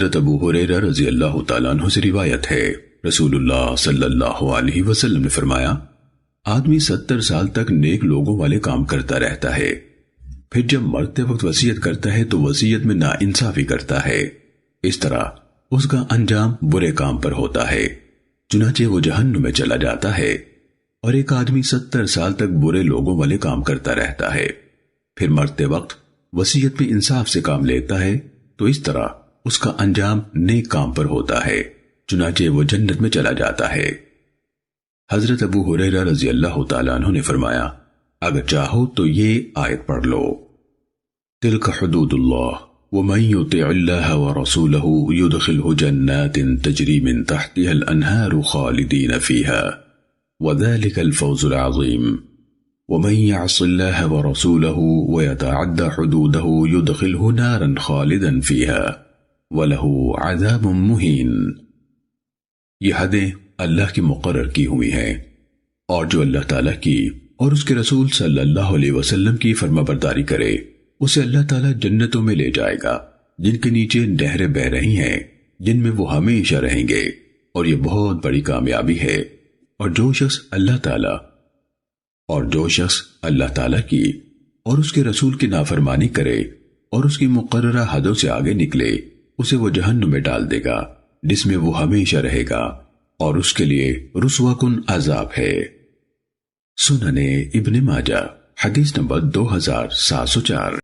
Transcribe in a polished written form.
حضرت ابو ہریرہ رضی اللہ تعالیٰ عنہ سے روایت ہے، رسول اللہ صلی اللہ علیہ وسلم نے فرمایا، آدمی 70 سال تک نیک لوگوں والے کام کرتا رہتا ہے، پھر جب مرتے وقت وصیت کرتا ہے تو وصیت میں ناانصافی کرتا ہے، اس طرح اس کا انجام برے کام پر ہوتا ہے، چنانچہ وہ جہنم میں چلا جاتا ہے۔ اور ایک آدمی 70 سال تک برے لوگوں والے کام کرتا رہتا ہے، پھر مرتے وقت وصیت میں انصاف سے کام لیتا ہے تو اس طرح اس کا انجام نیک کام پر ہوتا ہے، چنانچہ وہ جنت میں چلا جاتا ہے۔ حضرت ابو ہریرہ رضی اللہ تعالیٰ عنہ نے فرمایا، اگر چاہو تو یہ آیت پڑھ لو، تلک حدود اللہ ومن یطع اللہ ورسولہ یدخلہ جنات تجری من تحتها الانہار خالدین فیہا وذلک الفوز العظیم ومن يعص الله ورسوله ويتعد حدوده يدخله نارا خالدا فيها وله عذاب مهين۔ یہ حدیں اللہ کی مقرر کی ہوئی ہیں، اور جو اللہ تعالیٰ کی اور اس کے رسول صلی اللہ علیہ وسلم کی فرما برداری کرے اسے اللہ تعالیٰ جنتوں میں لے جائے گا جن کے نیچے نہریں بہہ رہی ہیں، جن میں وہ ہمیشہ رہیں گے، اور یہ بہت بڑی کامیابی ہے۔ اور جو شخص اللہ تعالیٰ کی اور اس کے رسول کی نافرمانی کرے اور اس کی مقررہ حدوں سے آگے نکلے، اسے وہ جہنم میں ڈال دے گا جس میں وہ ہمیشہ رہے گا، اور اس کے لیے رسوا کن عذاب ہے۔ سنن ابن ماجہ حدیث نمبر 2704۔